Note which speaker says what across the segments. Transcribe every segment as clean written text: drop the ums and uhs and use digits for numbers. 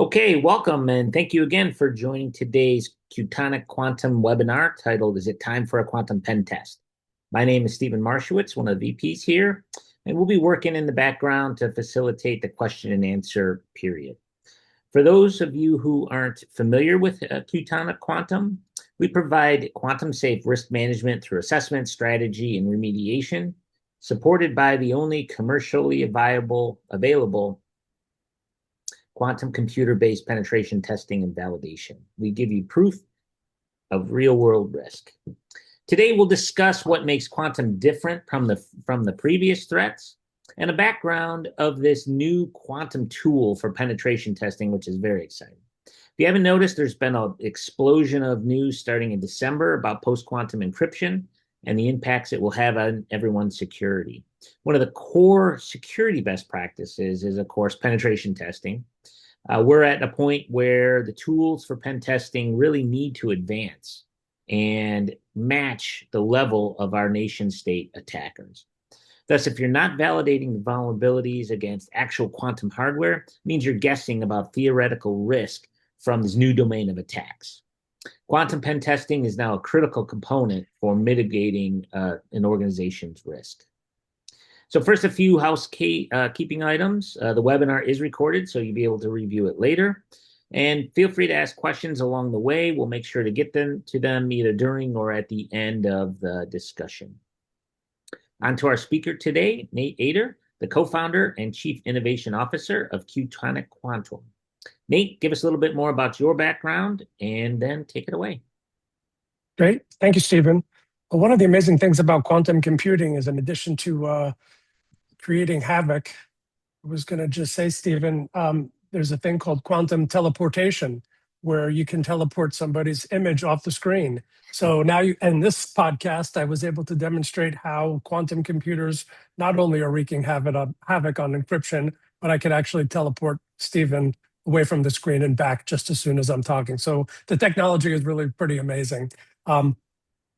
Speaker 1: Okay, welcome and thank you again for joining today's Qtonic Quantum webinar titled Is It Time for a Quantum Pen Test? My name is Stephen Marshowitz, one of the VPs here, and we'll be working in the background to facilitate the question and answer period. For those of you who aren't familiar with Qtonic Quantum, we provide quantum-safe risk management through assessment, strategy, and remediation, supported by the only commercially available quantum computer-based penetration testing and validation. We give you proof of real-world risk. Today, we'll discuss what makes quantum different from the previous threats and a background of this new quantum tool for penetration testing, which is very exciting. If you haven't noticed, there's been an explosion of news starting in December about post-quantum encryption and the impacts it will have on everyone's security. One of the core security best practices is, of course, penetration testing. We're at a point where the tools for pen testing really need to advance and match the level of our nation state attackers. Thus, if you're not validating the vulnerabilities against actual quantum hardware, it means you're guessing about theoretical risk from this new domain of attacks. Quantum pen testing is now a critical component for mitigating an organization's risk. So first, a few housekeeping items. The webinar is recorded, so you'll be able to review it later. And feel free to ask questions along the way. We'll make sure to get them to them either during or at the end of the discussion. On to our speaker today, Nate Ader, the co-founder and chief innovation officer of Qtonic Quantum. Nate, give us a little bit more about your background and then take it away.
Speaker 2: Great. Thank you, Stephen. Well, one of the amazing things about quantum computing is in addition to creating havoc, I was going to just say, Stephen, there's a thing called quantum teleportation where you can teleport somebody's image off the screen. So now in this podcast, I was able to demonstrate how quantum computers not only are wreaking havoc on encryption, but I could actually teleport Stephen away from the screen and back just as soon as I'm talking. So the technology is really pretty amazing.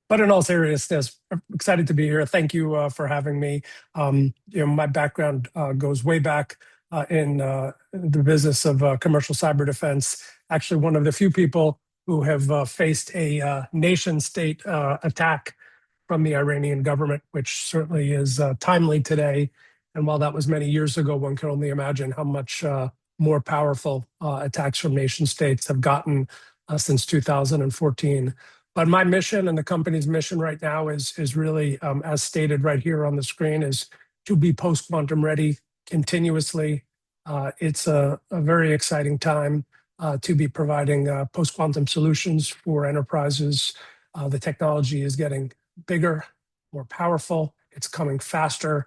Speaker 2: But in all seriousness, I'm excited to be here. Thank you for having me. My background goes way back in the business of commercial cyber defense. Actually, one of the few people who have faced a nation-state attack from the Iranian government, which certainly is timely today. And while that was many years ago, one can only imagine how much more powerful attacks from nation-states have gotten since 2014. But my mission and the company's mission right now is really, as stated right here on the screen, is to be post-quantum ready continuously. It's a very exciting time to be providing post-quantum solutions for enterprises. The technology is getting bigger, more powerful. It's coming faster.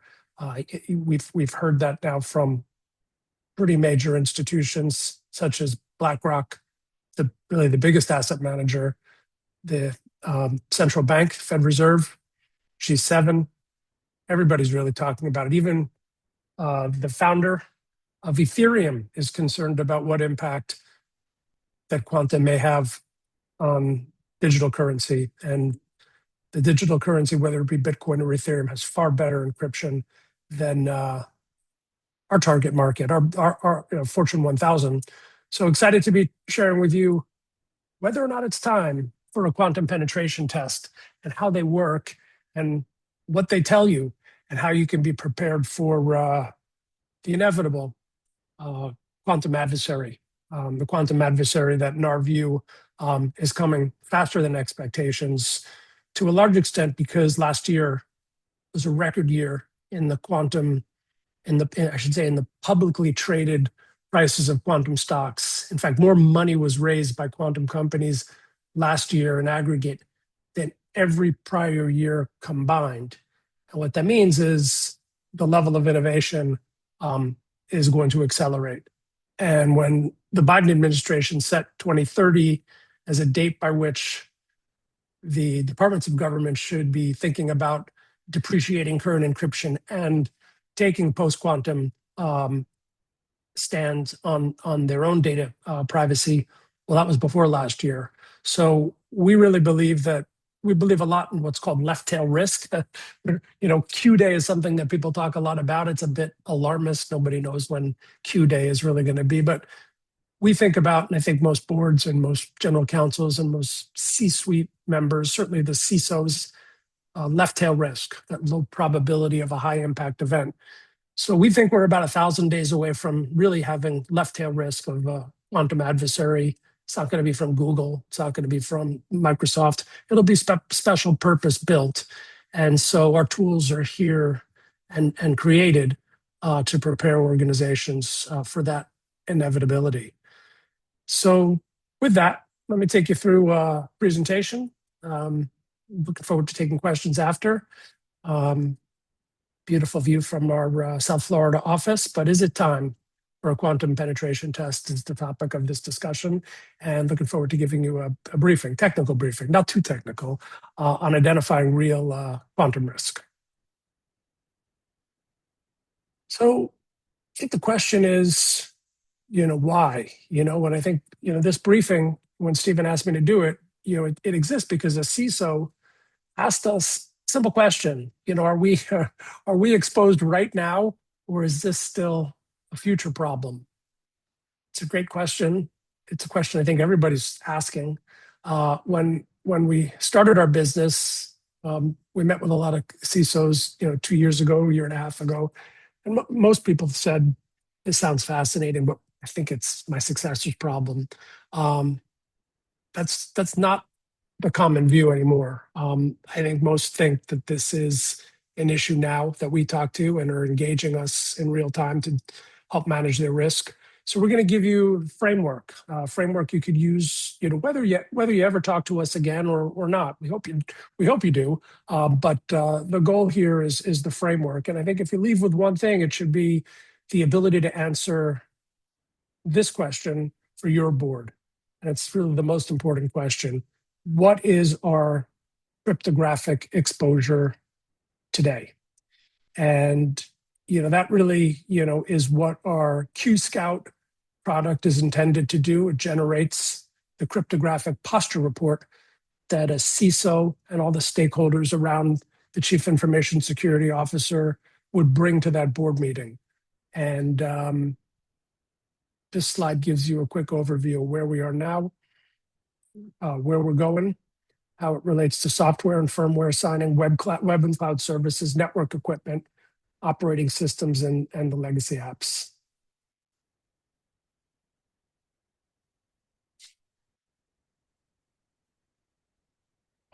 Speaker 2: We've heard that now from pretty major institutions such as BlackRock, really the biggest asset manager, the central bank, Fed Reserve, G7. Everybody's really talking about it. Even the founder of Ethereum is concerned about what impact that quantum may have on digital currency. And the digital currency, whether it be Bitcoin or Ethereum, has far better encryption than our target market, our Fortune 1000. So excited to be sharing with you whether or not it's time for a quantum penetration test and how they work and what they tell you and how you can be prepared for the inevitable quantum adversary. The quantum adversary that in our view is coming faster than expectations to a large extent because last year was a record year in the quantum, in the publicly traded prices of quantum stocks. In fact, more money was raised by quantum companies last year in aggregate than every prior year combined. And what that means is the level of innovation is going to accelerate. And when the Biden administration set 2030 as a date by which the departments of government should be thinking about depreciating current encryption and taking post-quantum stands on their own data privacy, well, that was before last year. So we really believe a lot in what's called left tail risk. Q day is something that people talk a lot about. It's a bit alarmist. Nobody knows when Q day is really going to be. But we think about, and I think most boards and most general counsels and most C-suite members, certainly the CISOs, left tail risk, that low probability of a high impact event. So we think we're about 1,000 days away from really having left tail risk of a quantum adversary. It's not going to be from Google. It's not going to be from Microsoft. It'll be special purpose built. And so our tools are here and created to prepare organizations for that inevitability. So with that, let me take you through a presentation. Looking forward to taking questions after. Beautiful view from our South Florida office, but is it time for a quantum penetration test is the topic of this discussion, and looking forward to giving you a briefing, technical briefing, not too technical, on identifying real quantum risk. So I think the question is, why? When I think, this briefing, when Stephen asked me to do it, it exists because a CISO asked us simple question, are we exposed right now, or is this still a future problem? It's a great question. It's a question I think everybody's asking. When we started our business, we met with a lot of CISOs, 2 years ago, a year and a half ago, and most people said, "This sounds fascinating, but I think it's my successor's problem." That's not the common view anymore. I think most think that this is an issue now that we talk to and are engaging us in real time to help manage their risk. So we're going to give you framework you could use, whether you ever talk to us again or not. We hope you do. But the goal here is the framework. And I think if you leave with one thing, it should be the ability to answer this question for your board. And it's really the most important question. What is our cryptographic exposure today? And, that really, is what our QScout product is intended to do. It generates the cryptographic posture report that a CISO and all the stakeholders around the Chief Information Security Officer would bring to that board meeting. And this slide gives you a quick overview of where we are now, where we're going, how it relates to software and firmware signing, web and cloud services, network equipment, operating systems, and the legacy apps.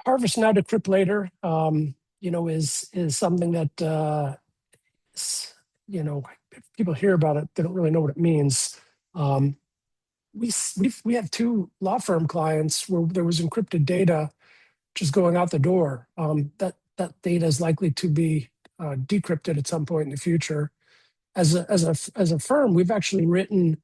Speaker 2: Harvest now, decrypt later, is something that, people hear about it, they don't really know what it means. We have 2 law firm clients where there was encrypted data just going out the door. That data is likely to be decrypted at some point in the future. As a firm, we've actually written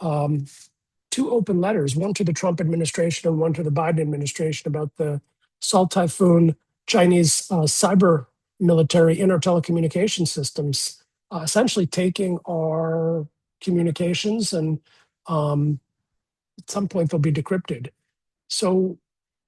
Speaker 2: 2 open letters, one to the Trump administration and one to the Biden administration, about the Salt Typhoon Chinese cyber military inter-telecommunication systems, essentially taking our communications and at some point they'll be decrypted. So,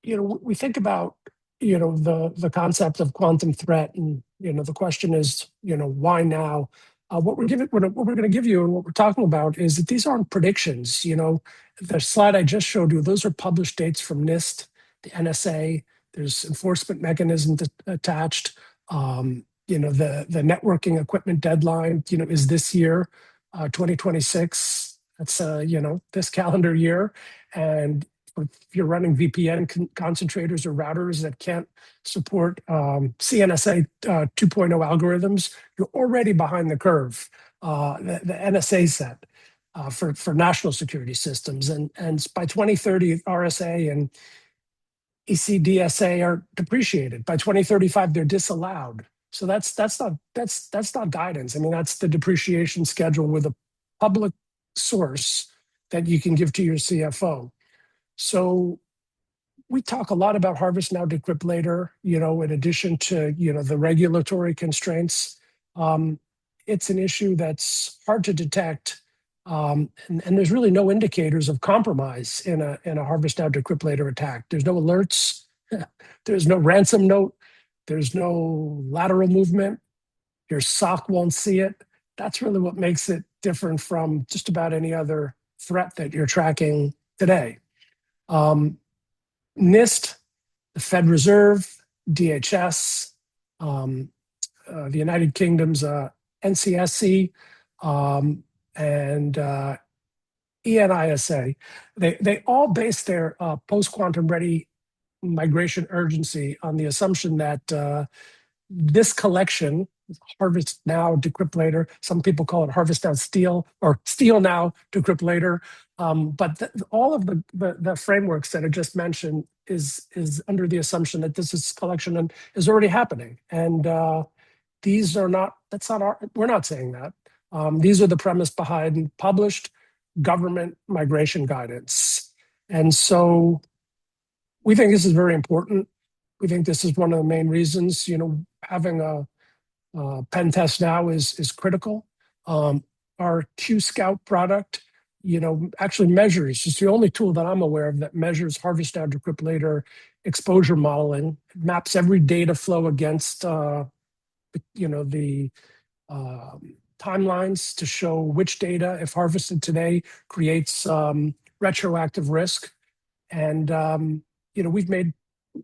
Speaker 2: we think about, the concept of quantum threat, and, the question is, why now? What we're going to give you and what we're talking about is that these aren't predictions. The slide I just showed you, those are published dates from NIST, the NSA. There's enforcement mechanisms attached. The networking equipment deadline, is this year, 2026. That's this calendar year. And if you're running VPN concentrators or routers that can't support CNSA 2.0 algorithms, you're already behind the curve. The NSA set for national security systems, and by 2030, RSA and ECDSA are depreciated. By 2035, they're disallowed. So that's not guidance. I mean, that's the depreciation schedule with a public source that you can give to your CFO. So we talk a lot about harvest now, decrypt later, in addition to, the regulatory constraints. It's an issue that's hard to detect. And there's really no indicators of compromise in a harvest now, decrypt later attack. There's no alerts. There's no ransom note. There's no lateral movement. Your SOC won't see it. That's really what makes it different from just about any other threat that you're tracking today. NIST, the Fed Reserve, DHS, the United Kingdom's NCSC, and ENISA, they all base their post-quantum ready migration urgency on the assumption that this collection, harvest now, decrypt later, some people call it harvest now, steal, or steal now, decrypt later. But all of the frameworks that I just mentioned is under the assumption that this is collection and is already happening. And these are not, that's not our, we're not saying that. These are the premise behind published government migration guidance. And so we think this is very important. We think this is one of the main reasons, having a pen test now is critical. Our QScout product, actually measures, it's the only tool that I'm aware of that measures harvest now, decrypt later exposure modeling. It maps every data flow against, the timelines to show which data, if harvested today, creates retroactive risk. And,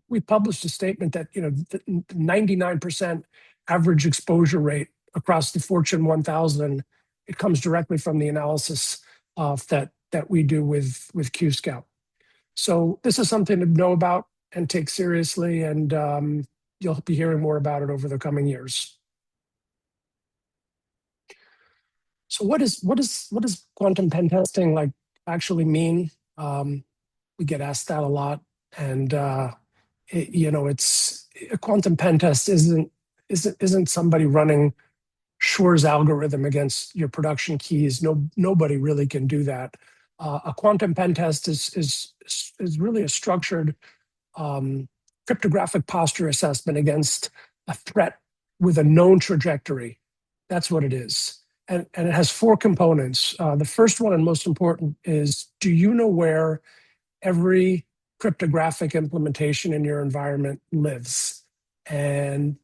Speaker 2: we've published a statement that, the 99% average exposure rate across the Fortune 1000, it comes directly from the analysis that we do with QScout. So this is something to know about and take seriously, and you'll be hearing more about it over the coming years. So what does quantum pen testing actually mean? We get asked that a lot, and it's a quantum pen test isn't somebody running Shor's algorithm against your production keys. Nobody really can do that. A quantum pen test is really a structured cryptographic posture assessment against a threat with a known trajectory. That's what it is. And it has four components. The first one and most important is, do you know where every cryptographic implementation in your environment lives? And,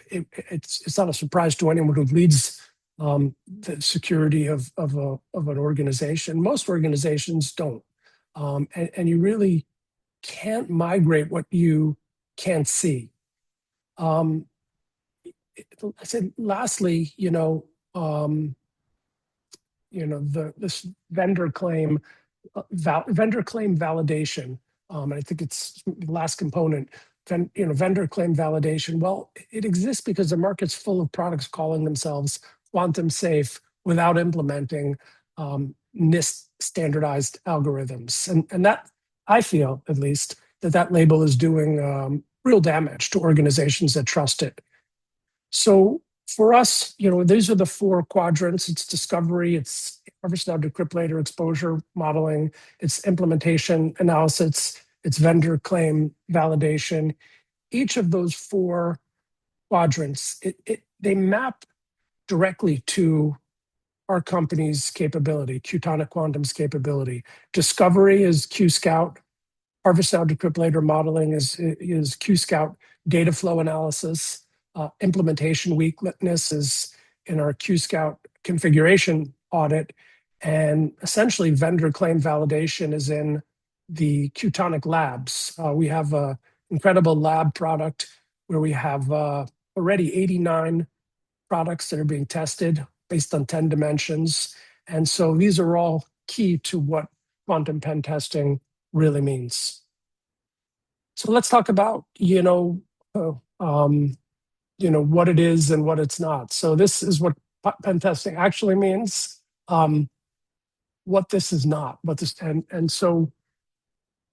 Speaker 2: it's not a surprise to anyone who leads the security of an organization. Most organizations don't. And you really can't migrate what you can't see. I said, lastly, this vendor claim validation. And I think it's the last component. Vendor claim validation. Well, it exists because the market's full of products calling themselves quantum safe without implementing NIST standardized algorithms, and that, I feel at least, that label is doing real damage to organizations that trust it. So for us, these are the four quadrants. It's discovery, it's harvest now, decrypt later, exposure modeling, it's implementation analysis, it's vendor claim validation. Each of those four quadrants, they map directly to our company's capability, Qtonic Quantum's capability. Discovery is QScout. Harvest now, decrypt later modeling is QScout data flow analysis. Implementation weakness is in our QScout configuration audit. And essentially, vendor claim validation is in the Qtonic labs. We have an incredible lab product where we have already 89 products that are being tested based on 10 dimensions. And so these are all key to what quantum pen testing really means. So let's talk about, what it is and what it's not. So this is what pen testing actually means. What this is not, and so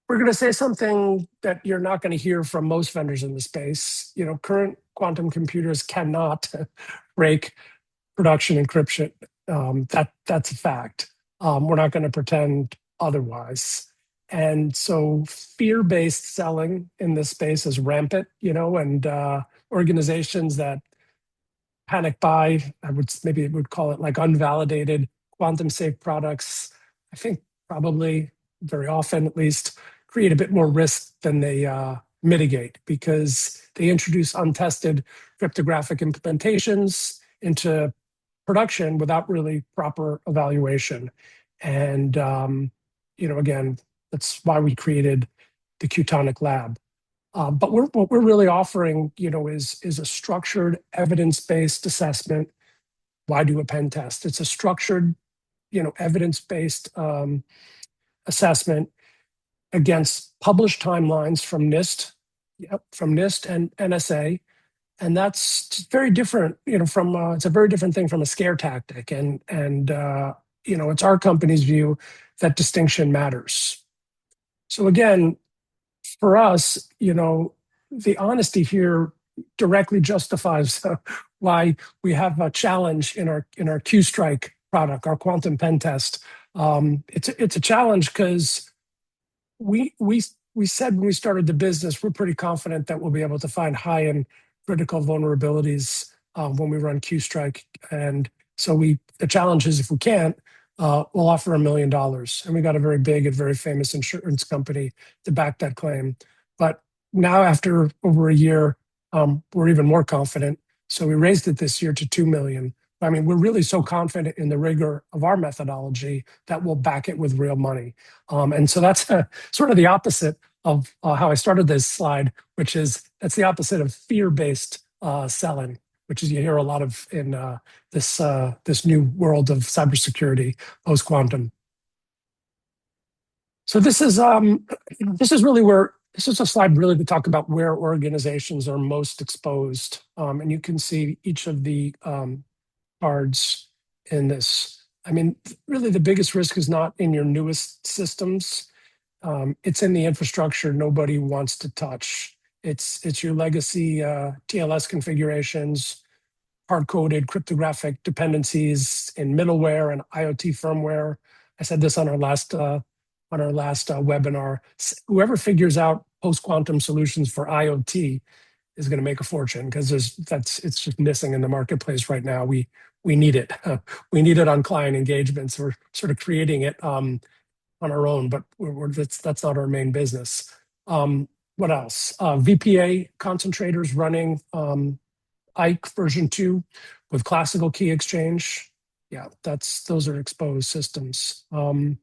Speaker 2: we're going to say something that you're not going to hear from most vendors in the space. Current quantum computers cannot break production encryption. That's a fact. We're not going to pretend otherwise. And so fear-based selling in this space is rampant, and organizations that panic buy, I would call it like unvalidated quantum safe products, I think probably very often at least create a bit more risk than they mitigate, because they introduce untested cryptographic implementations into production without really proper evaluation. And, again, that's why we created the Qtonic Lab. But what we're really offering, is a structured evidence-based assessment. Why do a pen test? It's a structured, evidence-based assessment against published timelines from NIST, from NIST and NSA. And that's very different, from it's a very different thing from a scare tactic. And it's our company's view that distinction matters. So again, for us, the honesty here directly justifies why we have a challenge in our QStrike product, our quantum pen test. It's a challenge because we said when we started the business, we're pretty confident that we'll be able to find high and critical vulnerabilities when we run QStrike. And so the challenge is if we can't, we'll offer $1 million. And we got a very big and very famous insurance company to back that claim. But now after over a year, we're even more confident. So we raised it this year to 2 million. I mean, we're really so confident in the rigor of our methodology that we'll back it with real money. And so that's sort of the opposite of how I started this slide, which is that's the opposite of fear-based selling, which is you hear a lot of in this new world of cybersecurity post-quantum. So this is really where this is a slide really to talk about where organizations are most exposed, and you can see each of the cards in this. I mean, really the biggest risk is not in your newest systems. It's in the infrastructure nobody wants to touch. It's your legacy TLS configurations, hard-coded cryptographic dependencies in middleware and IoT firmware. I said this on our last webinar. Whoever figures out post-quantum solutions for IoT is going to make a fortune because it's just missing in the marketplace right now. We need it. We need it on client engagements. We're sort of creating it on our own, but that's not our main business. What else? VPA concentrators running IKE version 2 with classical key exchange. Yeah, those are exposed systems. The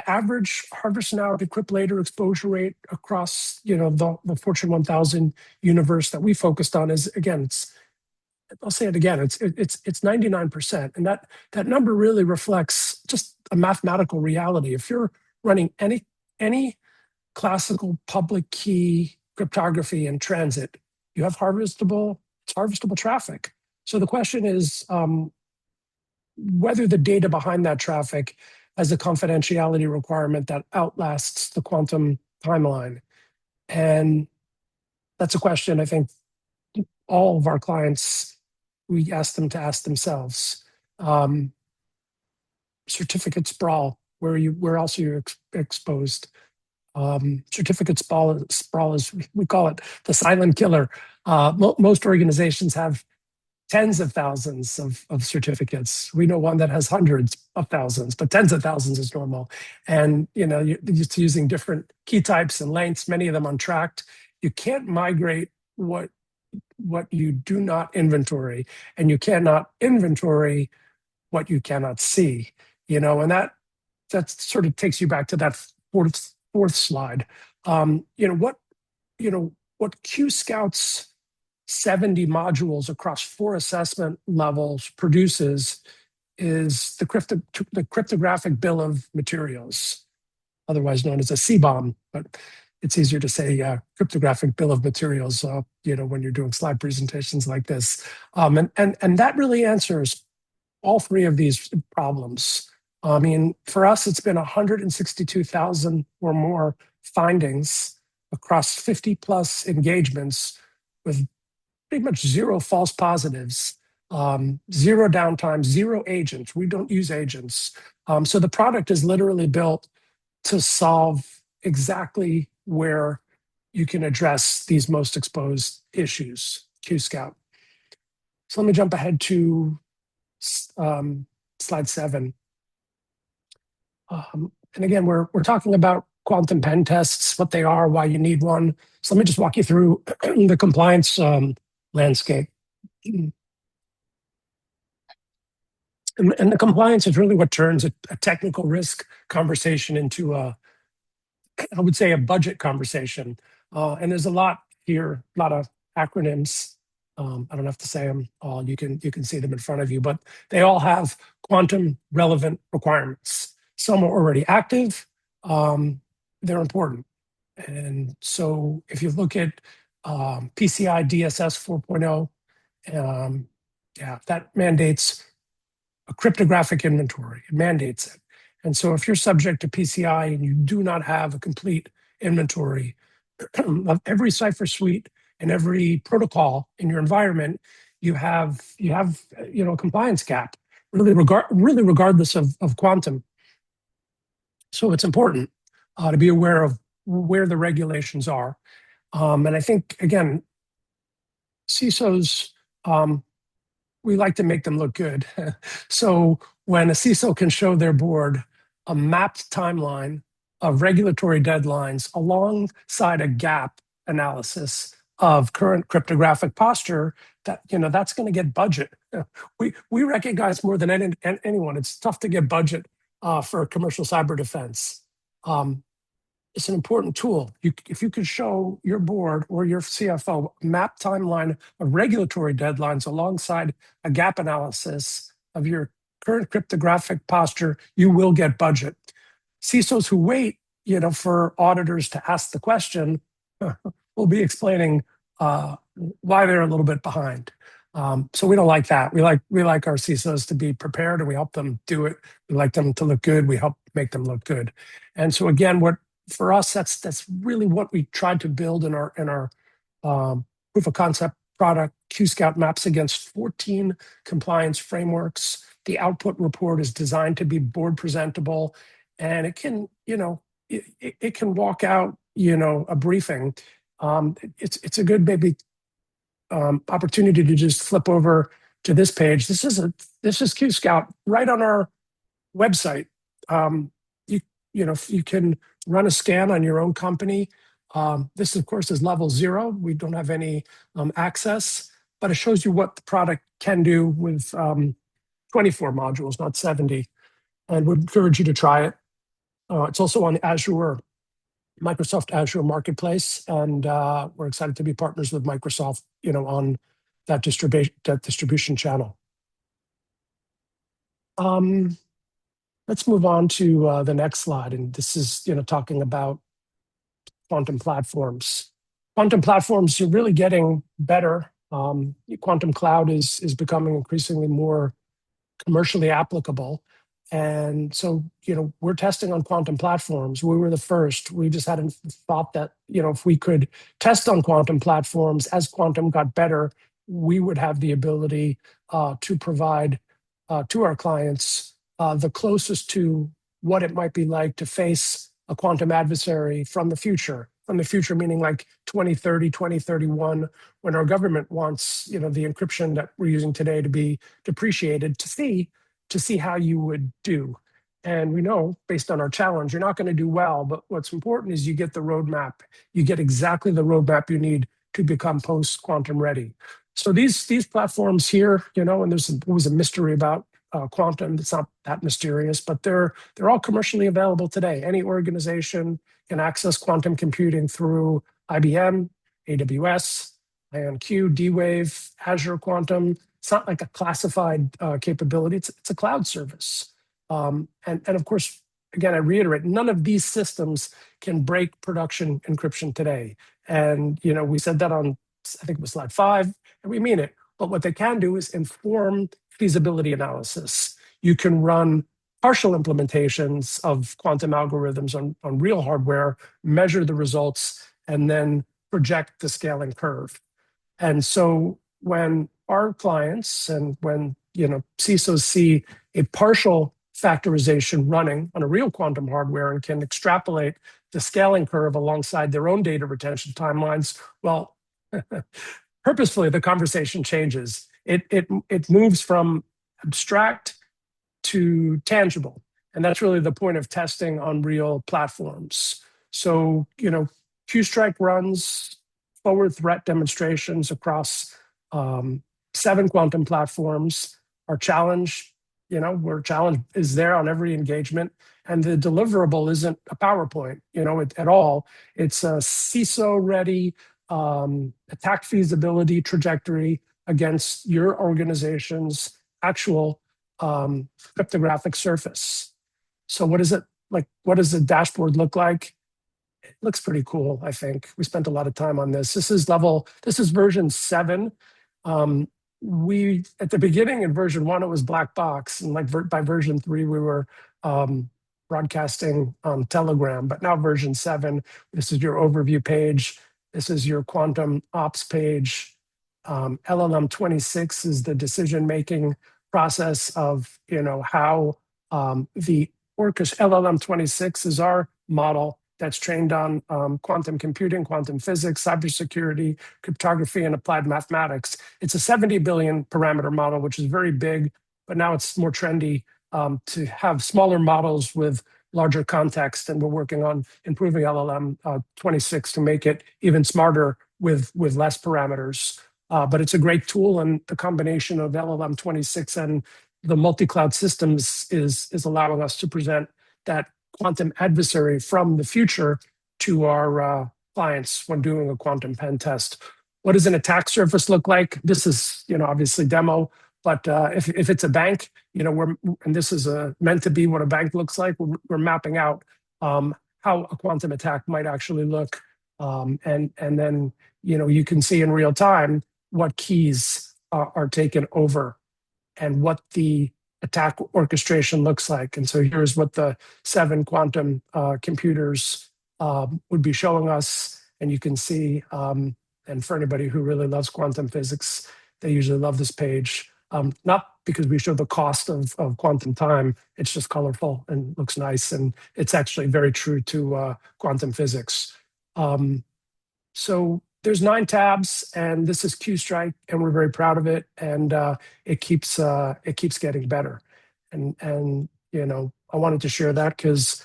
Speaker 2: average harvest now, decrypt later exposure rate across the Fortune 1000 universe that we focused on is, again, I'll say it again, it's 99%, and that number really reflects just a mathematical reality. If you're running any classical public key cryptography in transit, you have harvestable traffic. So the question is whether the data behind that traffic has a confidentiality requirement that outlasts the quantum timeline. And that's a question I think all of our clients, we ask them to ask themselves. Certificate sprawl, where else are you exposed? Certificate sprawl is, we call it the silent killer. Most organizations have tens of thousands of certificates. We know one that has hundreds of thousands, but tens of thousands is normal. And you're just using different key types and lengths, many of them untracked. You can't migrate what you do not inventory, and you cannot inventory what you cannot see. And that sort of takes you back to that fourth slide. What QScout's 70 modules across 4 assessment levels produces is the cryptographic bill of materials, otherwise known as a CBOM, but it's easier to say cryptographic bill of materials, when you're doing slide presentations like this. And that really answers all 3 of these problems. I mean, for us, it's been 162,000 or more findings across 50 plus engagements with pretty much 0 false positives, 0 downtime, 0 agents. We don't use agents. So the product is literally built to solve exactly where you can address these most exposed issues, QScout. So let me jump ahead to slide 7. And again, we're talking about quantum pen tests, what they are, why you need one. So let me just walk you through the compliance landscape. And the compliance is really what turns a technical risk conversation into I would say, a budget conversation. And there's a lot here, a lot of acronyms. I don't have to say them all. You can see them in front of you, but they all have quantum relevant requirements. Some are already active. They're important. And so if you look at PCI DSS 4.0, yeah, that mandates a cryptographic inventory. It mandates it. And so if you're subject to PCI and you do not have a complete inventory of every cipher suite and every protocol in your environment, you have a compliance gap, really regardless of quantum. So it's important to be aware of where the regulations are. And I think, again, CISOs, we like to make them look good. So when a CISO can show their board a mapped timeline of regulatory deadlines alongside a gap analysis of current cryptographic posture, that's going to get budget. We recognize more than anyone, it's tough to get budget for commercial cyber defense. It's an important tool. If you could show your board or your CFO map timeline of regulatory deadlines alongside a gap analysis of your current cryptographic posture, you will get budget. CISOs who wait, for auditors to ask the question, will be explaining why they're a little bit behind. So we don't like that. We like our CISOs to be prepared, and we help them do it. We like them to look good. We help make them look good. And so again, for us, that's really what we tried to build in our proof of concept product. QScout maps against 14 compliance frameworks. The output report is designed to be board presentable, and it can, it can walk out, a briefing. It's a good maybe opportunity to just flip over to this page. This is QScout right on our website. You can run a scan on your own company. This, of course, is level 0. We don't have any access, but it shows you what the product can do with 24 modules, not 70. And would encourage you to try it. It's also on Microsoft Azure Marketplace, and we're excited to be partners with Microsoft, on that distribution channel. Let's move on to the next slide, and this is talking about quantum platforms. Quantum platforms are really getting better. Quantum cloud is becoming increasingly more commercially applicable, and so we're testing on quantum platforms. We were the first. We just hadn't thought that if we could test on quantum platforms as quantum got better, we would have the ability to provide to our clients the closest to what it might be like to face a quantum adversary from the future meaning like 2030, 2031, when our government wants the encryption that we're using today to be depreciated, to see how you would do. And we know, based on our challenge, you're not going to do well, but what's important is you get the roadmap. You get exactly the roadmap you need to become post-quantum ready. So these platforms here, and there's always a mystery about quantum. It's not that mysterious, but they're all commercially available today. Any organization can access quantum computing through IBM, AWS, IonQ, D-Wave, Azure Quantum. It's not like a classified capability. It's a cloud service. And of course, again, I reiterate, none of these systems can break production encryption today. And we said that on, I think it was slide 5, and we mean it. But what they can do is inform feasibility analysis. You can run partial implementations of quantum algorithms on real hardware, measure the results, and then project the scaling curve. And so when our clients and when CISOs see a partial factorization running on a real quantum hardware and can extrapolate the scaling curve alongside their own data retention timelines, well, purposefully, the conversation changes. It moves from abstract to tangible. And that's really the point of testing on real platforms. So, QStrike runs forward threat demonstrations across 7 quantum platforms. Our challenge, where challenge is there on every engagement. And the deliverable isn't a PowerPoint, at all. It's a CISO ready attack feasibility trajectory against your organization's actual cryptographic surface. So what is it like? What does the dashboard look like? It looks pretty cool, I think. We spent a lot of time on this. This is version 7. We, at the beginning in version 1, it was black box. And by version 3, we were broadcasting on Telegram. But now version 7, this is your overview page. This is your quantum ops page. LLM 26 is the decision-making process of, how the LLM 26 is our model that's trained on quantum computing, quantum physics, cybersecurity, cryptography, and applied mathematics. It's a 70 billion parameter model, which is very big, but now it's more trendy to have smaller models with larger context. And we're working on improving LLM 26 to make it even smarter with less parameters. But it's a great tool, and the combination of LLM 26 and the multi-cloud systems is allowing us to present that quantum adversary from the future to our clients when doing a quantum pen test. What does an attack surface look like? This is, obviously demo, but if it's a bank, and this is meant to be what a bank looks like, we're mapping out how a quantum attack might actually look, and then you can see in real time what keys are taken over and what the attack orchestration looks like. And so here's what the 7 quantum computers would be showing us. And you can see, and for anybody who really loves quantum physics, they usually love this page. Not because we show the cost of quantum time, it's just colorful and looks nice. And it's actually very true to quantum physics. So there's 9 tabs, and this is QStrike, and we're very proud of it. And it keeps getting better. And I wanted to share that because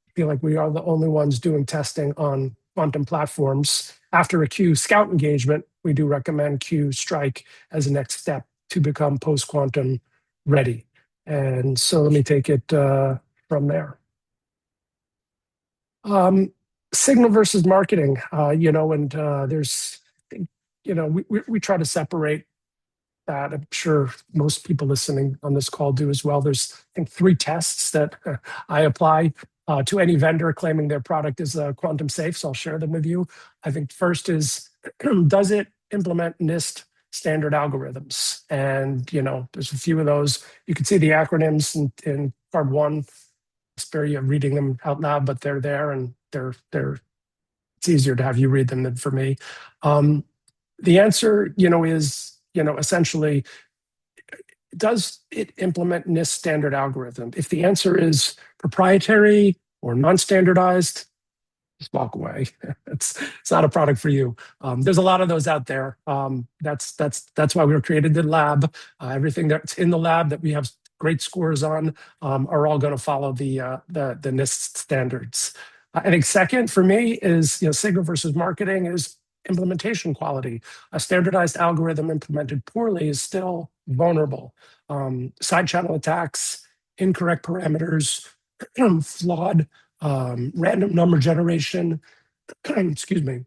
Speaker 2: I feel like we are the only ones doing testing on quantum platforms. After a Q Scout engagement, we do recommend QStrike as a next step to become post-quantum ready. And so let me take it from there. Signal versus marketing, and there's, we try to separate that. I'm sure most people listening on this call do as well. There's, I think, 3 tests that I apply to any vendor claiming their product is quantum safe. So I'll share them with you. I think first is, does it implement NIST standard algorithms? And, there's a few of those. You can see the acronyms in card 1. Spare you reading them out loud, but they're there, and it's easier to have you read them than for me. The answer, is, essentially, does it implement NIST standard algorithm? If the answer is proprietary or non-standardized, just walk away. It's not a product for you. There's a lot of those out there. That's why we were created the lab. Everything that's in the lab that we have great scores on are all going to follow the NIST standards. I think second for me is, signal versus marketing is implementation quality. A standardized algorithm implemented poorly is still vulnerable. Side channel attacks, incorrect parameters, flawed random number generation, excuse me.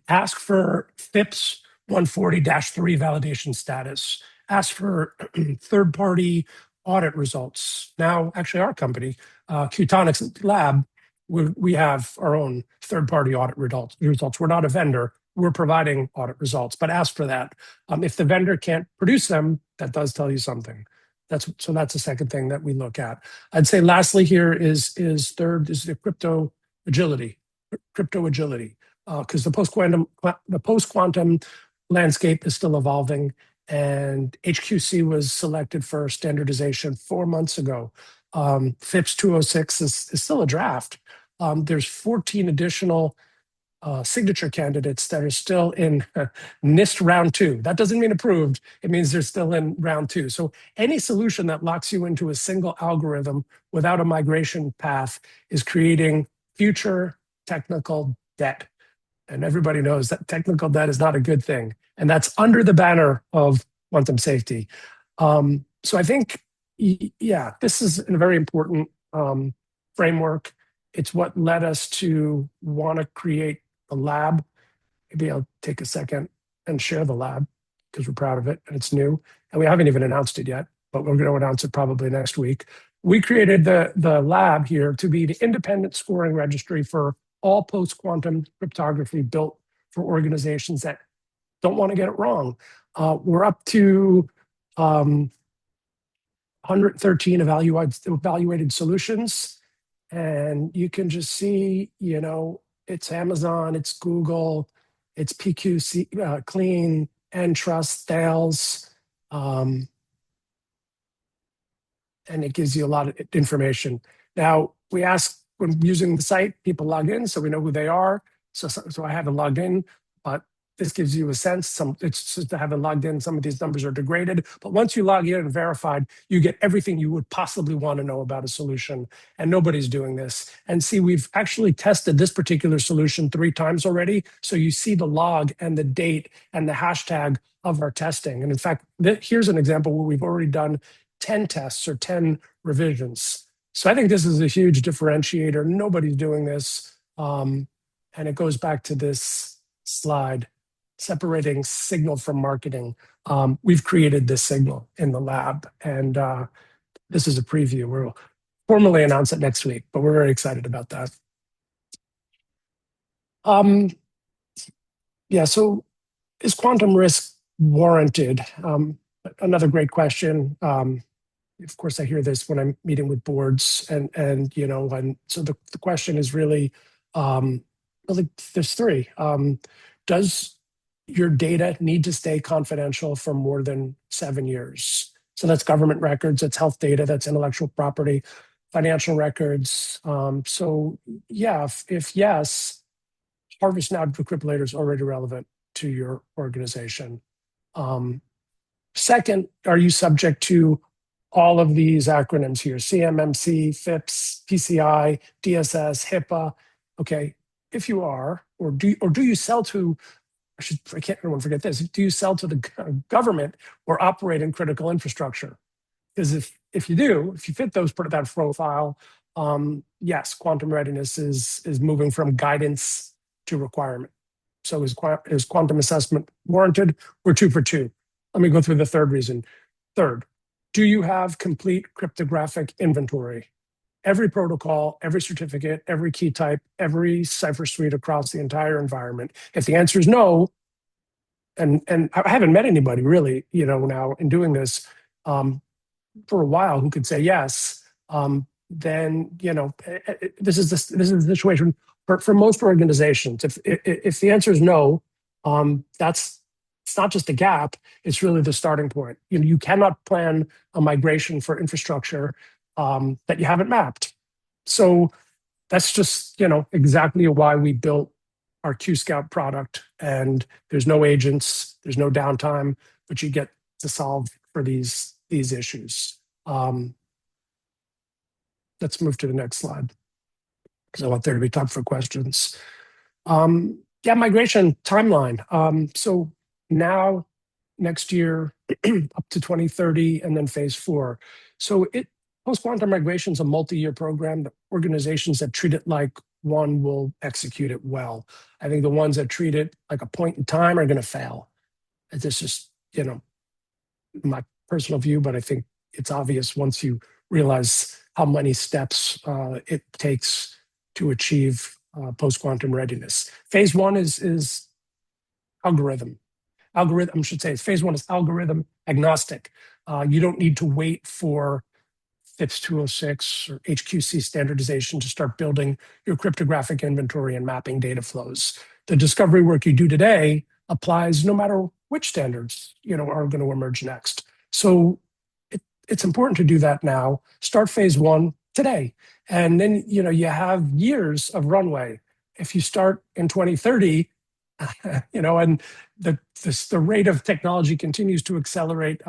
Speaker 2: Ask for FIPS 140-3 validation status. Ask for third-party audit results. Now, actually, our company, Qtonics Lab, we have our own third-party audit results. We're not a vendor. We're providing audit results, but ask for that. If the vendor can't produce them, that does tell you something. That's the second thing that we look at. I'd say lastly here is the crypto agility, because the post-quantum landscape is still evolving, and HQC was selected for standardization 4 months ago. FIPS 206 is still a draft. There's 14 additional signature candidates that are still in NIST round 2. That doesn't mean approved. It means they're still in round 2. So any solution that locks you into a single algorithm without a migration path is creating future technical debt. And everybody knows that technical debt is not a good thing. And that's under the banner of quantum safety. So I think, yeah, this is a very important framework. It's what led us to want to create a lab. Maybe I'll take a second and share the lab because we're proud of it and it's new. And we haven't even announced it yet, but we're going to announce it probably next week. We created the lab here to be the independent scoring registry for all post-quantum cryptography built for organizations that don't want to get it wrong. We're up to 113 evaluated solutions. And you can just see, it's Amazon, it's Google, it's PQC, Clean, Entrust, Thales, and it gives you a lot of information. Now, we ask when using the site, people log in so we know who they are. So I haven't logged in, but this gives you a sense. It's just to have it logged in. Some of these numbers are degraded, but once you log in and verified, you get everything you would possibly want to know about a solution. And nobody's doing this. And see, we've actually tested this particular solution 3 times already. So you see the log and the date and the hashtag of our testing. And in fact, here's an example where we've already done 10 tests or 10 revisions. So I think this is a huge differentiator. Nobody's doing this. And it goes back to this slide, separating signal from marketing. We've created this signal in the lab, and this is a preview. We'll formally announce it next week, but we're very excited about that. Yeah, so is quantum risk warranted? Another great question. Of course, I hear this when I'm meeting with boards, and so the question is really, there's 3. Does your data need to stay confidential for more than 7 years? So that's government records, that's health data, that's intellectual property, financial records. So yeah, if yes, HarvestNow defibrillator is already relevant to your organization. Second, are you subject to all of these acronyms here? CMMC, FIPS, PCI, DSS, HIPAA. Okay, if you are, or do you sell to, I can't forget this. Do you sell to the government or operate in critical infrastructure? Because if you do, if you fit that profile, yes, quantum readiness is moving from guidance to requirement. So is quantum assessment warranted? We're 2 for 2. Let me go through the third reason. Third, do you have complete cryptographic inventory? Every protocol, every certificate, every key type, every cipher suite across the entire environment? If the answer is no, and I haven't met anybody really, now in doing this for a while who could say yes, then this is the situation for most organizations. If the answer is no, it's not just a gap, it's really the starting point. You cannot plan a migration for infrastructure that you haven't mapped. So that's just, exactly why we built our QScout product. And there's no agents, there's no downtime, but you get to solve for these issues. Let's move to the next slide, because I want there to be time for questions. Yeah, migration timeline. So now, next year, up to 2030, and then phase 4. So post-quantum migration is a multi-year program. The organizations that treat it like one will execute it well. I think the ones that treat it like a point in time are going to fail. This is, my personal view, but I think it's obvious once you realize how many steps it takes to achieve post-quantum readiness. Phase 1 is algorithm. I should say, phase 1 is algorithm agnostic. You don't need to wait for FIPS 206 or HQC standardization to start building your cryptographic inventory and mapping data flows. The discovery work you do today applies no matter which standards are going to emerge next. So it's important to do that now. Start phase 1 today, and then you have years of runway. If you start in 2030, and the rate of technology continues to accelerate,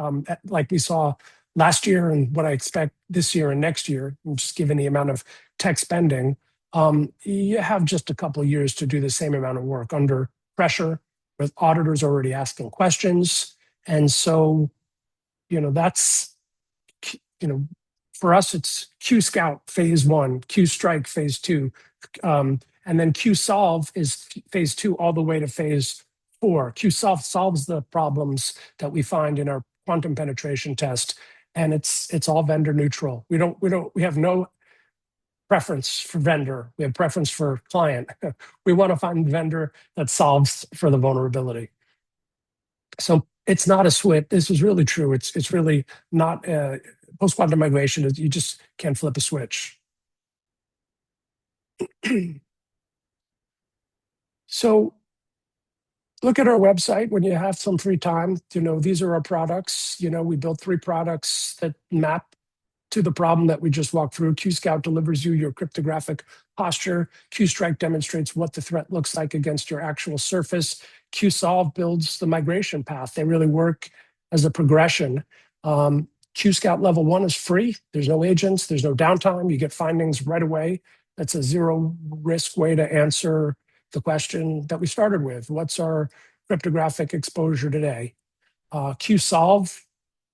Speaker 2: like we saw last year and what I expect this year and next year, just given the amount of tech spending, you have just a couple of years to do the same amount of work under pressure, with auditors already asking questions, And so, that's, for us, it's Q-Scout phase 1, Q-Strike phase 2, and then Q-Solve is phase 2 all the way to phase 4. Q-Solve solves the problems that we find in our quantum penetration test, and it's all vendor neutral. We have no preference for vendor. We have preference for client. We want to find a vendor that solves for the vulnerability. So it's not a switch. This is really true. It's really not post-quantum migration. You just can't flip a switch. So look at our website when you have some free time. These are our products. We built 3 products that map to the problem that we just walked through. Q-Scout delivers you your cryptographic posture. Q-Strike demonstrates what the threat looks like against your actual surface. Q-Solve builds the migration path. They really work as a progression. Q-Scout level 1 is free. There's no agents. There's no downtime. You get findings right away. That's a zero risk way to answer the question that we started with. What's our cryptographic exposure today? Q-Solve,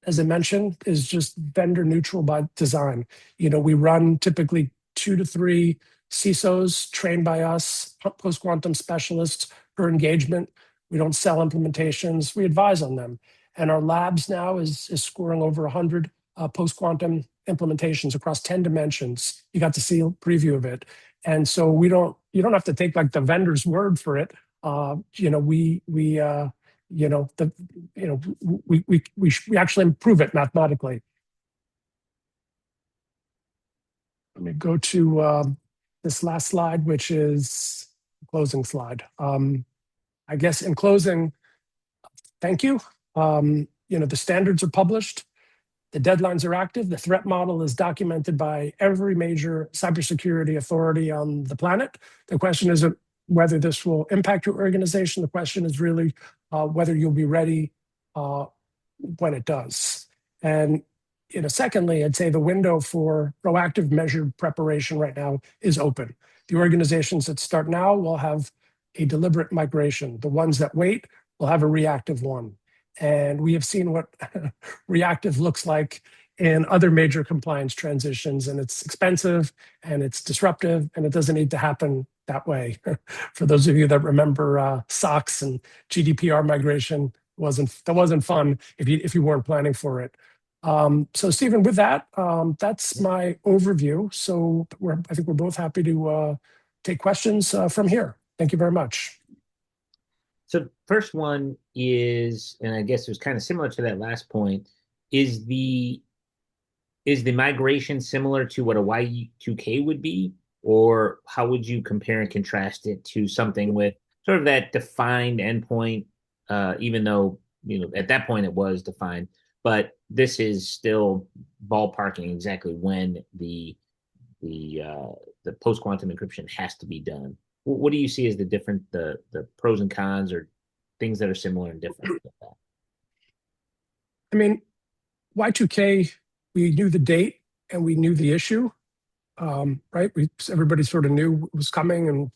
Speaker 2: as I mentioned, is just vendor neutral by design. We run typically 2 to 3 CISOs trained by us, post-quantum specialists per engagement. We don't sell implementations. We advise on them. And our labs now is scoring over 100 post-quantum implementations across 10 dimensions. You got to see a preview of it. And so you don't have to take like the vendor's word for it. We actually improve it mathematically. Let me go to this last slide, which is the closing slide. I guess in closing, thank you. The standards are published. The deadlines are active. The threat model is documented by every major cybersecurity authority on the planet. The question isn't whether this will impact your organization. The question is really whether you'll be ready when it does. And secondly, I'd say the window for proactive measured preparation right now is open. The organizations that start now will have a deliberate migration. The ones that wait will have a reactive one. And we have seen what reactive looks like in other major compliance transitions, and it's expensive and it's disruptive, and it doesn't need to happen that way. For those of you that remember SOX and GDPR migration, that wasn't fun if you weren't planning for it. So Stephen, with that, that's my overview. So I think we're both happy to take questions from here. Thank you very much.
Speaker 1: So first one is, and I guess it was kind of similar to that last point, is the migration similar to what a Y2K would be? Or how would you compare and contrast it to something with sort of that defined endpoint, even though, at that point it was defined, but this is still ballparking exactly when the post-quantum encryption has to be done. What do you see as the pros and cons or things that are similar and different with that?
Speaker 2: I mean, Y2K, we knew the date and we knew the issue, right? Everybody sort of knew it was coming, and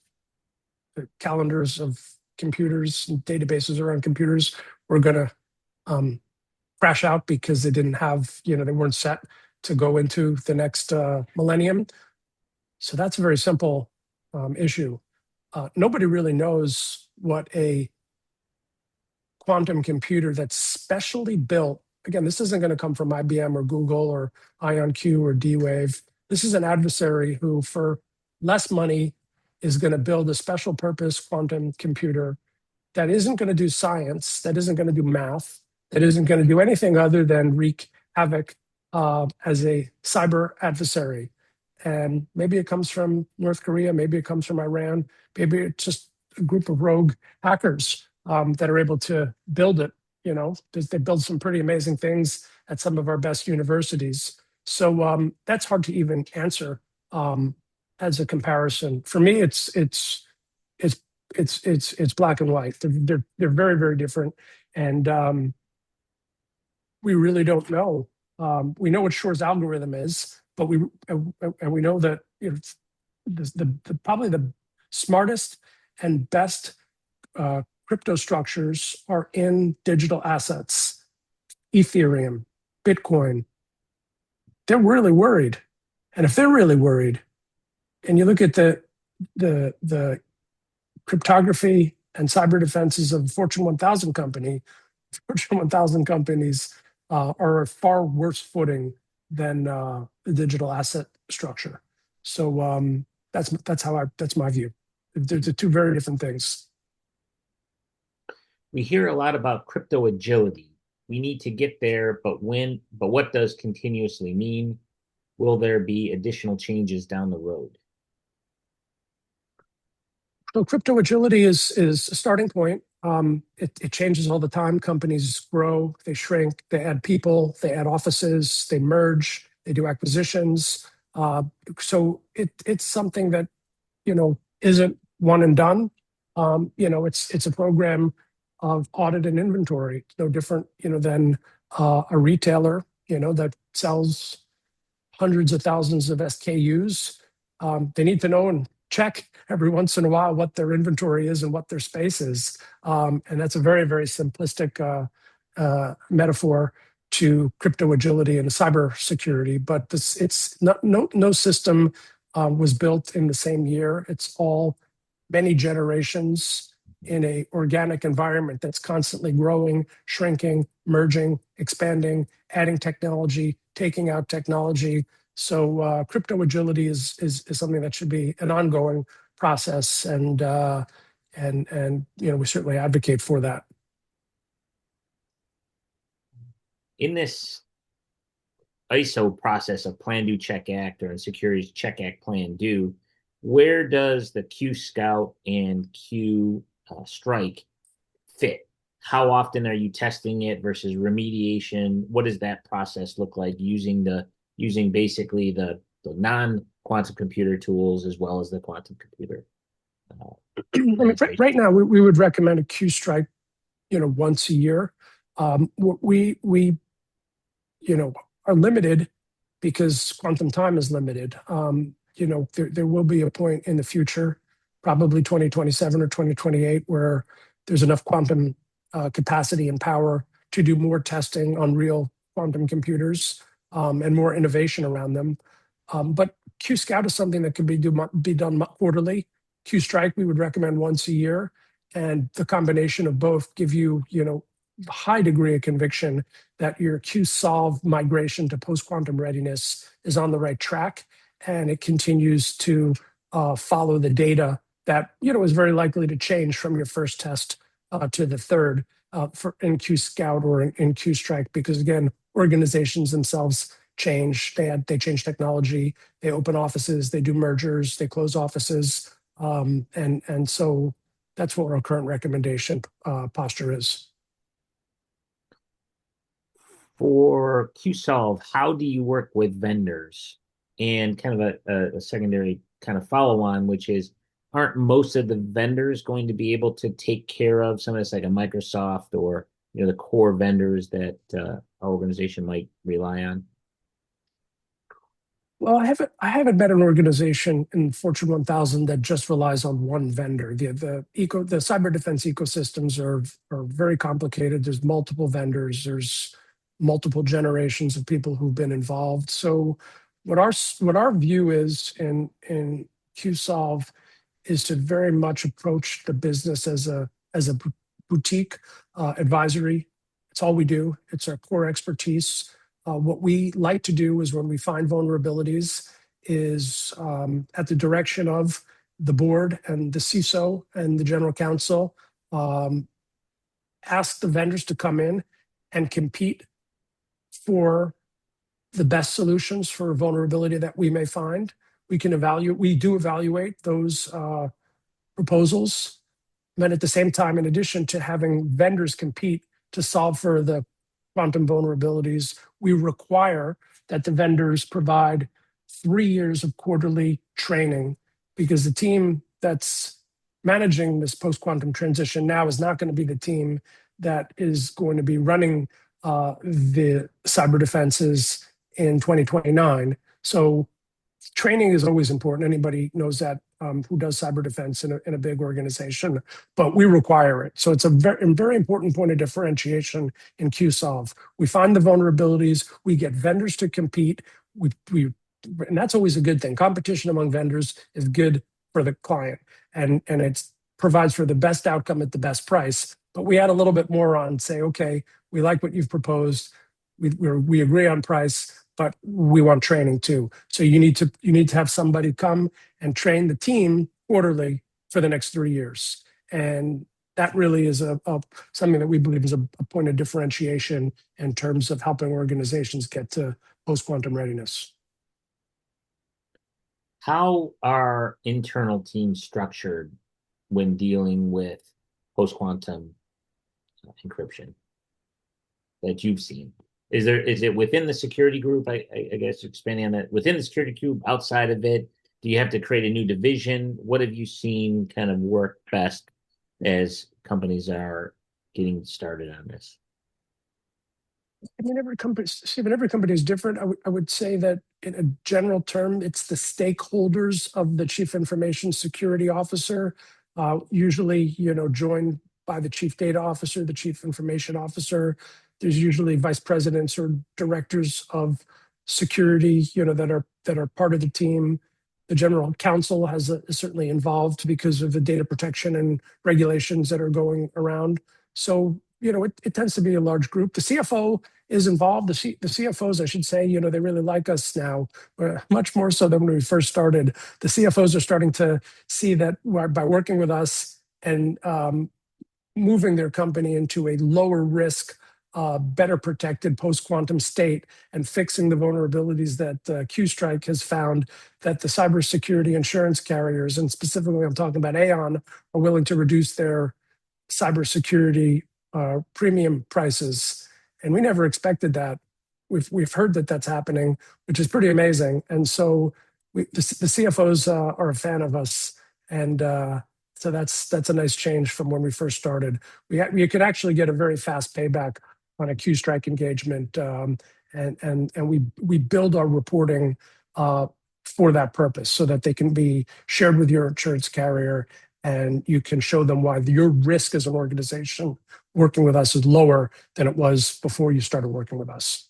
Speaker 2: the calendars of computers and databases around computers were going to crash out because they didn't have, they weren't set to go into the next millennium. So that's a very simple issue. Nobody really knows what a quantum computer that's specially built. Again, this isn't going to come from IBM or Google or IonQ or D-Wave. This is an adversary who, for less money, is going to build a special purpose quantum computer that isn't going to do science, that isn't going to do math, that isn't going to do anything other than wreak havoc as a cyber adversary. And maybe it comes from North Korea, maybe it comes from Iran, maybe it's just a group of rogue hackers that are able to build it. They build some pretty amazing things at some of our best universities. So that's hard to even answer as a comparison. For me, it's black and white. They're very, very different, and we really don't know. We know what Shor's algorithm is, but we know that probably the smartest and best crypto structures are in digital assets. Ethereum, Bitcoin, they're really worried. And if they're really worried, and you look at the cryptography and cyber defenses of Fortune 1000 company, Fortune 1000 companies are a far worse footing than the digital asset structure. So that's my view. They're two very different things.
Speaker 1: We hear a lot about crypto agility. We need to get there, but when? But what does continuously mean? Will there be additional changes down the road?
Speaker 2: So crypto agility is a starting point. It changes all the time. Companies grow, they shrink, they add people, they add offices, they merge, they do acquisitions. So it's something that isn't one and done. It's a program of audit and inventory. It's no different than a retailer that sells hundreds of thousands of SKUs. They need to know and check every once in a while what their inventory is and what their space is. And that's a very, very simplistic metaphor to crypto agility and cyber security. But it's not, no system was built in the same year. It's all many generations in a organic environment that's constantly growing, shrinking, merging, expanding, adding technology, taking out technology. So crypto agility is something that should be an ongoing process, and we certainly advocate for that.
Speaker 1: In this ISO process of Plan, Do, Check, Act, or in Securities Check, Act, Plan, Do, where does the Q Scout and Q Strike fit? How often are you testing it versus remediation? What does that process look like using basically the non-quantum computer tools as well as the quantum computer?
Speaker 2: I mean, right now, we would recommend a Q Strike, once a year. We are limited because quantum time is limited. There will be a point in the future, probably 2027 or 2028, where there's enough quantum capacity and power to do more testing on real quantum computers and more innovation around them. But Q Scout is something that can be done quarterly. Q Strike we would recommend once a year, and the combination of both give you a high degree of conviction that your Q Solve migration to post quantum readiness is on the right track, and it continues to follow the data that is very likely to change from your first test to the third in Q Scout or in Q Strike, because again, organizations themselves change. They change technology, they open offices, they do mergers, they close offices, and so that's what our current recommendation posture is.
Speaker 1: For QSolve, how do you work with vendors? And kind of a secondary kind of follow on, which is, aren't most of the vendors going to be able to take care of some of this, like a Microsoft or the core vendors that our organization might rely on?
Speaker 2: Well, I haven't met an organization in Fortune 1000 that just relies on one vendor. The cyber defense ecosystems are very complicated. There's multiple vendors. There's multiple generations of people who've been involved. So what our view is in QSolve is to very much approach the business as a boutique advisory. It's all we do. It's our core expertise. What we like to do is when we find vulnerabilities is at the direction of the board and the CISO and the general counsel, ask the vendors to come in and compete for the best solutions for vulnerability that we may find. We do evaluate those proposals. And at the same time, in addition to having vendors compete to solve for the quantum vulnerabilities, we require that the vendors provide 3 years of quarterly training, because the team that's managing this post-quantum transition now is not going to be the team that is going to be running the cyber defenses in 2029. So training is always important. Anybody knows that who does cyber defense in a big organization, but we require it. So it's a very important point of differentiation in QSolve. We find the vulnerabilities, we get vendors to compete, and that's always a good thing. Competition among vendors is good for the client, and it provides for the best outcome at the best price. But we add a little bit more on, say, okay, we like what you've proposed, we agree on price, but we want training too. So you need to have somebody come and train the team quarterly for the next 3 years, and that really is something that we believe is a point of differentiation in terms of helping organizations get to post-quantum readiness.
Speaker 1: How are internal teams structured when dealing with post-quantum encryption that you've seen? Is it within the security group? I guess expanding on that, within the security group, outside of it, do you have to create a new division? What have you seen kind of work best as companies are getting started on this?
Speaker 2: I mean, every company, Stephen, every company is different. I would say that in a general term, it's the stakeholders of the chief information security officer, usually, joined by the chief data officer, the chief information officer. There's usually vice presidents or directors of security, that are part of the team. The general counsel is certainly involved because of the data protection and regulations that are going around. So, it tends to be a large group. The CFO is involved. The CFOs, I should say, they really like us now, much more so than when we first started. The CFOs are starting to see that by working with us and moving their company into a lower risk, better protected post-quantum state and fixing the vulnerabilities that QStrike has found, that the cybersecurity insurance carriers, and specifically I'm talking about Aon, are willing to reduce their cybersecurity premium prices. And we never expected that. We've heard that that's happening, which is pretty amazing. And so the CFOs are a fan of us, and so that's a nice change from when we first started. We could actually get a very fast payback on a QStrike engagement, and we build our reporting for that purpose, so that they can be shared with your insurance carrier, and you can show them why your risk as an organization working with us is lower than it was before you started working with us.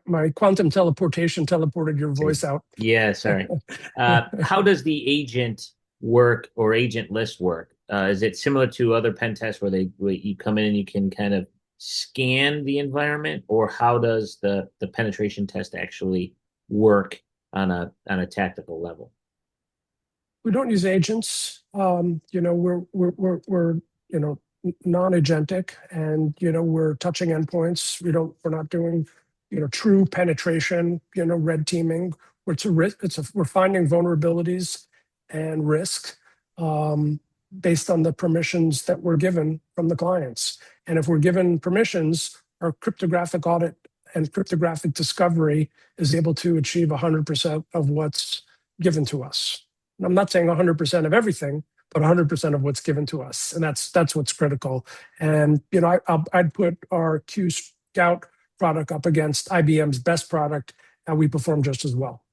Speaker 2: My quantum teleportation teleported your voice out.
Speaker 1: Yeah, sorry. How does the agent work or agent list work? Is it similar to other pen tests where you come in and you can kind of scan the environment, or how does the penetration test actually work on a tactical level?
Speaker 2: We don't use agents. We're non-agentic, and we're touching endpoints. We're not doing true penetration, red teaming. We're finding vulnerabilities and risk based on the permissions that we're given from the clients. And if we're given permissions, our cryptographic audit and cryptographic discovery is able to achieve 100% of what's given to us. And I'm not saying 100% of everything, but 100% of what's given to us. And that's what's critical. And, I'd put our QScout product up against IBM's best product, and we perform just as well.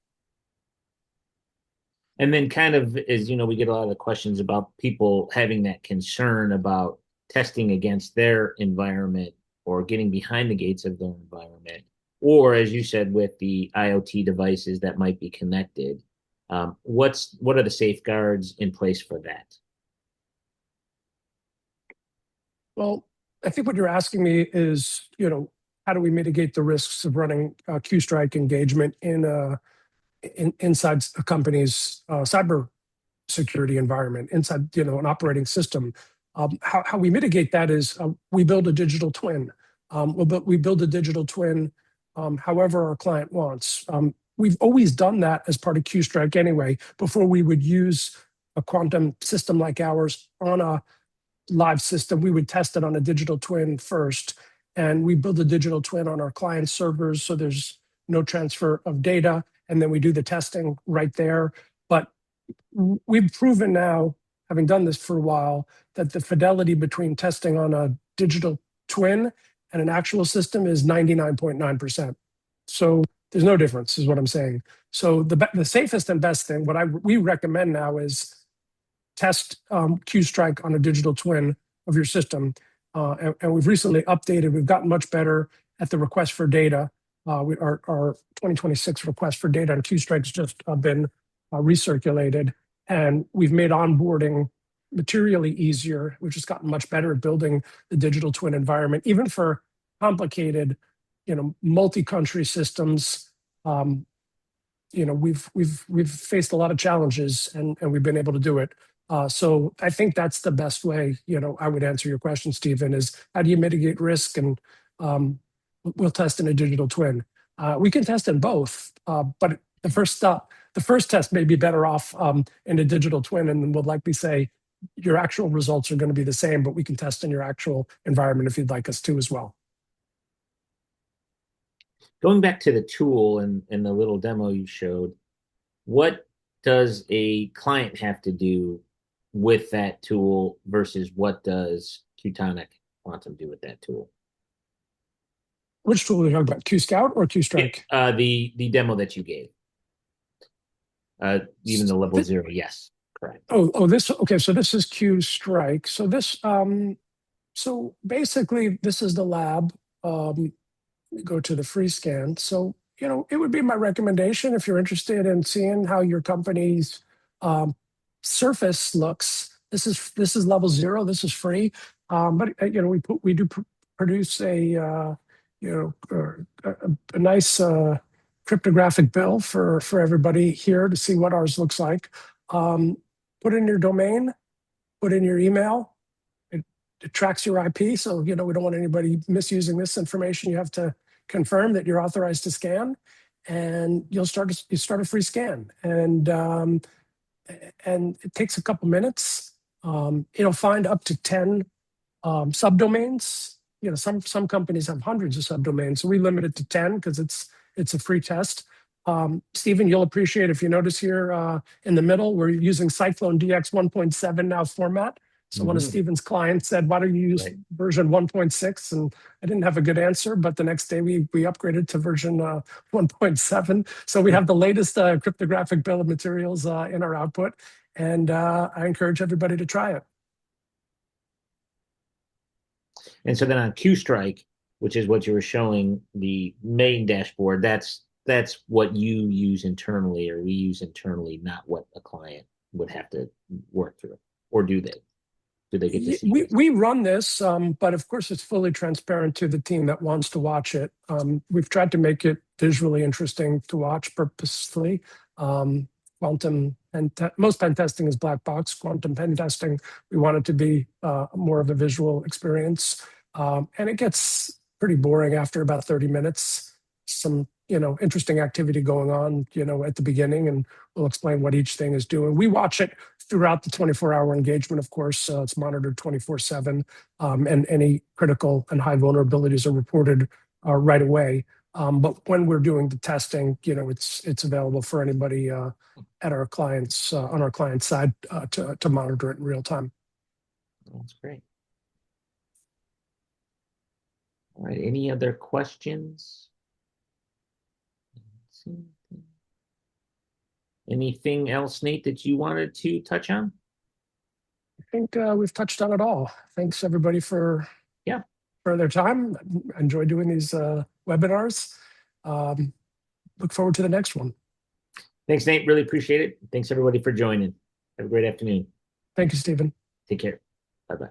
Speaker 1: And then kind of, as we get a lot of questions about people having that concern about testing against their environment or getting behind the gates of their environment, or as you said, with the IoT devices that might be connected. What are the safeguards in place for that? Well,
Speaker 2: I think what you're asking me is, how do we mitigate the risks of running a QStrike engagement inside a company's cyber security environment, inside an operating system? How we mitigate that is we build a digital twin. We build a digital twin however our client wants. We've always done that as part of QStrike anyway. Before we would use a quantum system like ours on a live system, we would test it on a digital twin first. And we build a digital twin on our client servers, so there's no transfer of data. And then we do the testing right there. But we've proven now, having done this for a while, that the fidelity between testing on a digital twin and an actual system is 99.9%. So there's no difference, is what I'm saying. So the safest and best thing, we recommend now is test QStrike on a digital twin of your system. And we've recently updated. We've gotten much better at the request for data. Our 2026 request for data on QStrike's just been recirculated, and we've made onboarding materially easier. We've just gotten much better at building the digital twin environment, even for complicated, multi-country systems. We've faced a lot of challenges, and we've been able to do it. So I think that's the best way, I would answer your question, Stephen, is how do you mitigate risk? And we'll test in a digital twin. We can test in both, but the first test may be better off in a digital twin, and then we'll likely say your actual results are going to be the same, but we can test in your actual environment if you'd like us to as well.
Speaker 1: Going back to the tool and the little demo you showed, what does a client have to do with that tool versus what does Qtonic Quantum do with that tool?
Speaker 2: Which tool are you talking about? QScout or QStrike?
Speaker 1: The demo that you gave. Even the level 0, yes, correct.
Speaker 2: Okay. So this is QStrike. So this, so basically, this is the lab. Go to the free scan. So, it would be my recommendation if you're interested in seeing how your company's surface looks. This is level 0. This is free. But we do produce a nice cryptographic bill for everybody here to see what ours looks like. Put in your domain, put in your email. It tracks your IP, so we don't want anybody misusing this information. You have to confirm that you're authorized to scan, and you start a free scan, and it takes a couple minutes. It'll find up to 10 subdomains. Some companies have hundreds of subdomains, so we limit it to 10 because it's a free test. Stephen, you'll appreciate if you notice here in the middle, we're using Cyclone DX 1.7 now format. So one of Stephen's clients said, why don't you use version 1.6? And I didn't have a good answer, but the next day we upgraded to version 1.7. So we have the latest cryptographic bill of materials in our output. And I encourage everybody to try it.
Speaker 1: And so then on QStrike, which is what you were showing, the main dashboard, that's what you use internally, or we use internally, not what a client would have to work through. Or do they? Do they get to see
Speaker 2: we run this, but of course it's fully transparent to the team that wants to watch it. We've tried to make it visually interesting to watch purposefully. Quantum and most pen testing is black box. Quantum pen testing, we want it to be more of a visual experience, and it gets pretty boring after about 30 minutes. Some interesting activity going on at the beginning, and we'll explain what each thing is doing. We watch it throughout the 24-hour engagement, of course. It's monitored 24/7, and any critical and high vulnerabilities are reported right away. But when we're doing the testing, it's available for anybody at our clients on our client side to monitor it in real time.
Speaker 1: That's great. All right. Any other questions? Anything else, Nate, that you wanted to touch on?
Speaker 2: I think we've touched on it all. Thanks everybody for their time. I enjoy doing these webinars. Look forward to the next one.
Speaker 1: Thanks, Nate. Really appreciate it. Thanks everybody for joining. Have a great afternoon.
Speaker 2: Thank you, Stephen.
Speaker 1: Take care. Bye-bye.